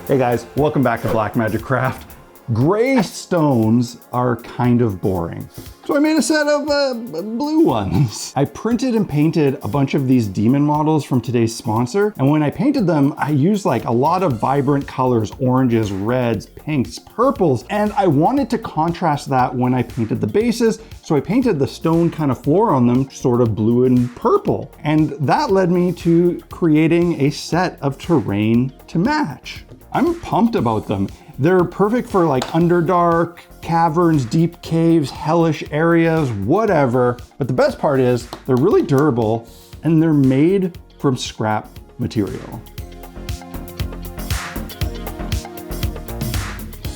Hey guys, welcome back to Blackmagic Craft. Gray stones are kind of boring. So I made a set of blue ones. I printed and painted a bunch of these demon models from today's sponsor. And when I painted them, I used like a lot of vibrant colors, oranges, reds, pinks, purples. And I wanted to contrast that when I painted the bases. So I painted the stone kind of floor on them, sort of blue and purple. And that led me to creating a set of terrain to match. I'm pumped about them. They're perfect for like Underdark, caverns, deep caves, hellish areas, whatever. But the best part is they're really durable and they're made from scrap material.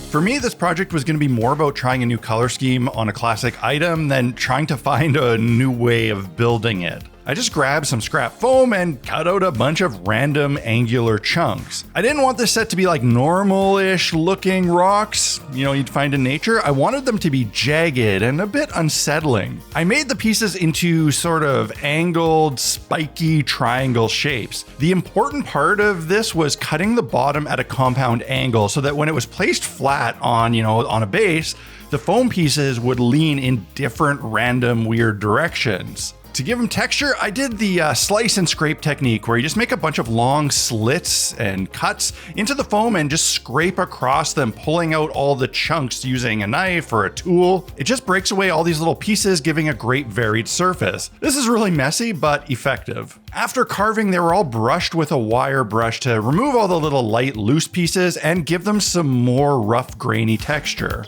For me, this project was going to be more about trying a new color scheme on a classic item than trying to find a new way of building it. I just grabbed some scrap foam and cut out a bunch of random angular chunks. I didn't want this set to be like normal-ish looking rocks, you'd find in nature. I wanted them to be jagged and a bit unsettling. I made the pieces into sort of angled, spiky triangle shapes. The important part of this was cutting the bottom at a compound angle so that when it was placed flat on a base, the foam pieces would lean in different random weird directions. To give them texture, I did the slice and scrape technique where you just make a bunch of long slits and cuts into the foam and just scrape across them, pulling out all the chunks using a knife or a tool. It just breaks away all these little pieces, giving a great varied surface. This is really messy, but effective. After carving, they were all brushed with a wire brush to remove all the little light, loose pieces and give them some more rough, grainy texture.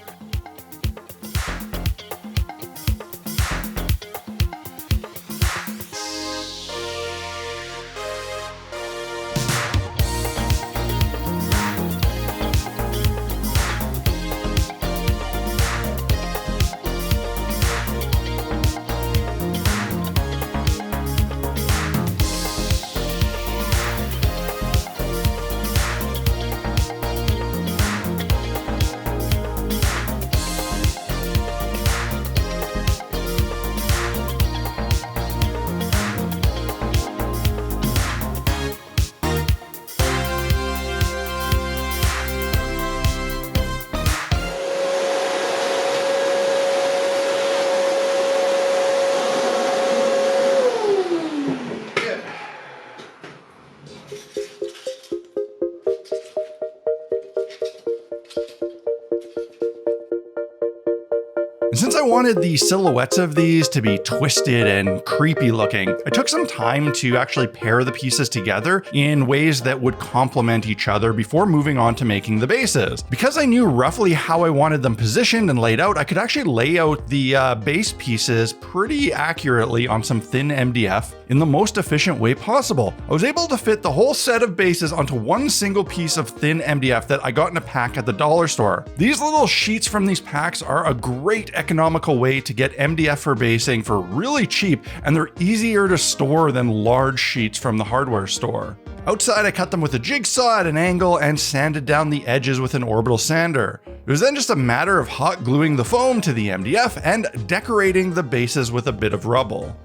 Since I wanted the silhouettes of these to be twisted and creepy looking, I took some time to actually pair the pieces together in ways that would complement each other before moving on to making the bases. Because I knew roughly how I wanted them positioned and laid out, I could actually lay out the base pieces pretty accurately on some thin MDF in the most efficient way possible. I was able to fit the whole set of bases onto one single piece of thin MDF that I got in a pack at the dollar store. These little sheets from these packs are a great economical way to get MDF for basing for really cheap, and they're easier to store than large sheets from the hardware store. Outside, I cut them with a jigsaw at an angle and sanded down the edges with an orbital sander. It was then just a matter of hot gluing the foam to the MDF and decorating the bases with a bit of rubble.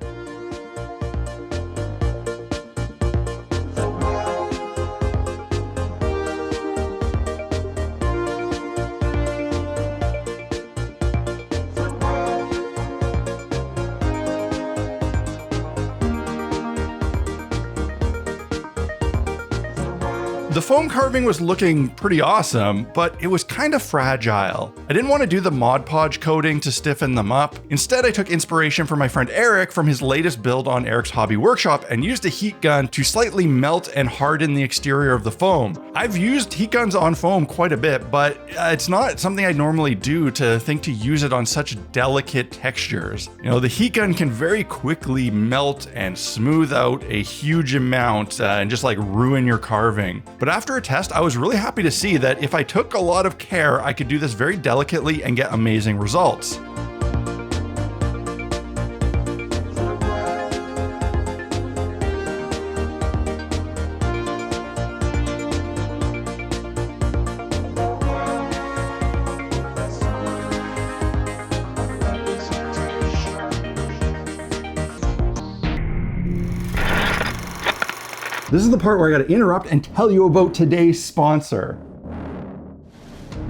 The foam carving was looking pretty awesome, but it was kind of fragile. I didn't want to do the Mod Podge coating to stiffen them up. Instead, I took inspiration from my friend Eric from his latest build on Eric's Hobby Workshop and used a heat gun to slightly melt and harden the exterior of the foam. I've used heat guns on foam quite a bit, but it's not something I normally do to think to use it on such delicate textures. The heat gun can very quickly melt and smooth out a huge amount and just like ruin your carving. But after a test, I was really happy to see that if I took a lot of care, I could do this very delicately and get amazing results. This is the part where I gotta interrupt and tell you about today's sponsor.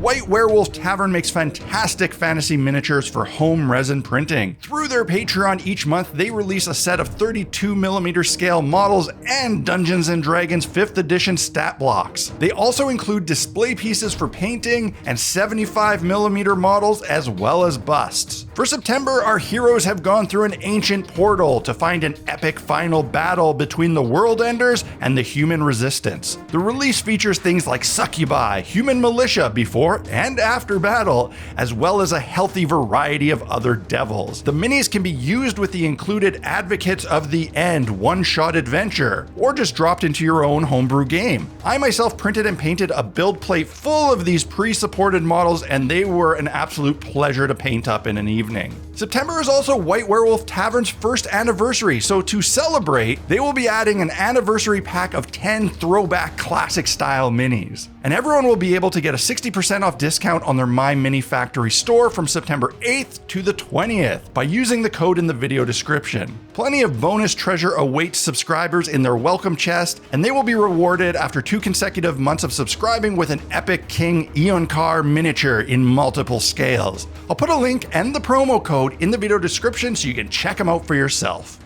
White Werewolf Tavern makes fantastic fantasy miniatures for home resin printing. Through their Patreon each month, they release a set of 32mm scale models and Dungeons & Dragons 5th edition stat blocks. They also include display pieces for painting and 75mm models as well as busts. For September, our heroes have gone through an ancient portal to find an epic final battle between the World Enders and the human resistance. The release features things like succubi, human militia before and after battle, as well as a healthy variety of other devils. The minis can be used with the included Advocates of the End one-shot adventure, or just dropped into your own homebrew game. I myself printed and painted a build plate full of these pre-supported models, and they were an absolute pleasure to paint up in an evening. September is also White Werewolf Tavern's first anniversary, so to celebrate, they will be adding an anniversary pack of 10 throwback classic style minis. And everyone will be able to get a 60% off discount on their My Mini Factory store from September 8th to the 20th by using the code in the video description. Plenty of bonus treasure awaits subscribers in their welcome chest, and they will be rewarded after 2 consecutive months of subscribing with an Epic King Eonkar miniature in multiple scales. I'll put a link and the promo code in the video description so you can check them out for yourself.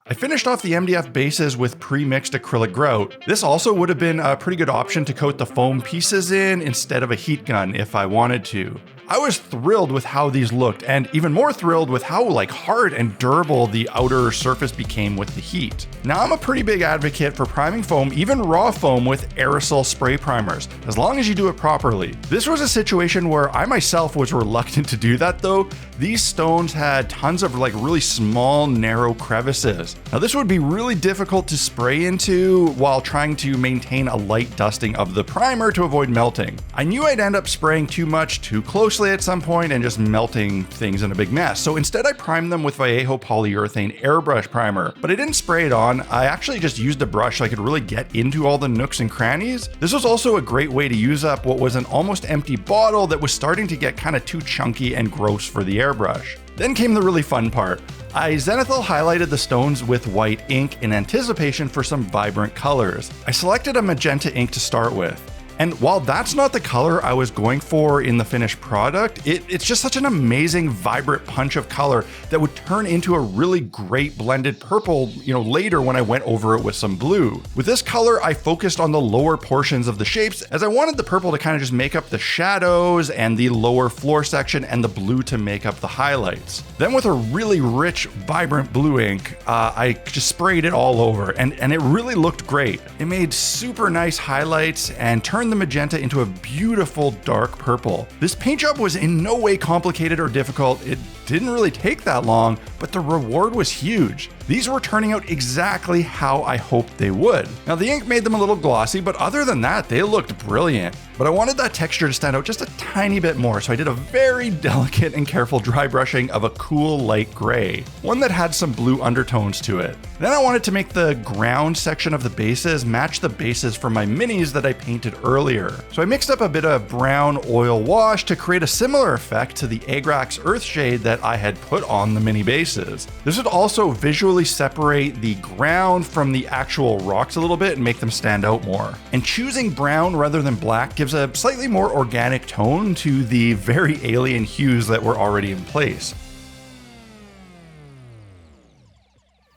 I finished off the MDF bases with pre-mixed acrylic grout. This also would have been a pretty good option to coat the foam pieces in instead of a heat gun if I wanted to. I was thrilled with how these looked, and even more thrilled with how hard and durable the outer surface became with the heat. Now, I'm a pretty big advocate for priming foam, even raw foam, with aerosol spray primers, as long as you do it properly. This was a situation where I myself was reluctant to do that though. These stones had tons of really small, narrow crevices. Now, this would be really difficult to spray into while trying to maintain a light dusting of the primer to avoid melting. I knew I'd end up spraying too much too closely at some point and just melting things in a big mess. So instead I primed them with Vallejo polyurethane airbrush primer, but I didn't spray it on. I actually just used a brush so I could really get into all the nooks and crannies. This was also a great way to use up what was an almost empty bottle that was starting to get kind of too chunky and gross for the airbrush. Then came the really fun part. I zenithal highlighted the stones with white ink in anticipation for some vibrant colors. I selected a magenta ink to start with. And while that's not the color I was going for in the finished product, it's just such an amazing, vibrant punch of color that would turn into a really great blended purple, later when I went over it with some blue. With this color, I focused on the lower portions of the shapes, as I wanted the purple to kind of just make up the shadows and the lower floor section, and the blue to make up the highlights. Then with a really rich, vibrant blue ink, I just sprayed it all over, and it really looked great. It made super nice highlights and turned the magenta into a beautiful dark purple. This paint job was in no way complicated or difficult. It didn't really take that long, but the reward was huge. These were turning out exactly how I hoped they would. Now, the ink made them a little glossy, but other than that, they looked brilliant. But I wanted that texture to stand out just a tiny bit more, so I did a very delicate and careful dry brushing of a cool light gray, one that had some blue undertones to it. Then I wanted to make the ground section of the bases match the bases from my minis that I painted earlier. So I mixed up a bit of brown oil wash to create a similar effect to the Agrax Earth shade that I had put on the mini bases. This would also visually separate the ground from the actual rocks a little bit and make them stand out more. And choosing brown rather than black gives a slightly more organic tone to the very alien hues that were already in place.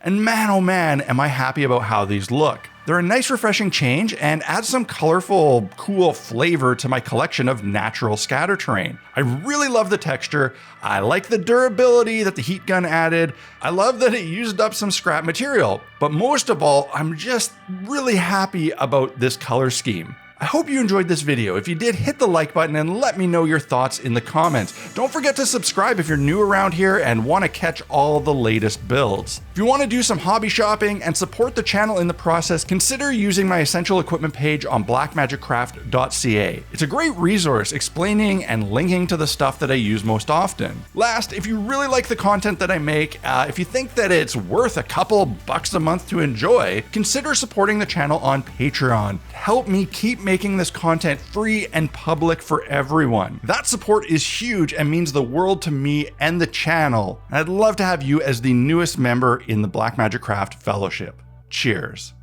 And man, oh man, am I happy about how these look. They're a nice refreshing change and add some colorful, cool flavor to my collection of natural scatter terrain. I really love the texture. I like the durability that the heat gun added. I love that it used up some scrap material. But most of all, I'm just really happy about this color scheme. I hope you enjoyed this video. If you did, hit the like button and let me know your thoughts in the comments. Don't forget to subscribe if you're new around here and want to catch all the latest builds. If you want to do some hobby shopping and support the channel in the process, consider using my essential equipment page on blackmagicraft.ca. It's a great resource explaining and linking to the stuff that I use most often. Last, if you really like the content that I make, if you think that it's worth a couple bucks a month to enjoy, consider supporting the channel on Patreon. Help me keep making this content free and public for everyone. That support is huge and means the world to me and the channel. I'd love to have you as the newest member in the Blackmagic Craft Fellowship. Cheers.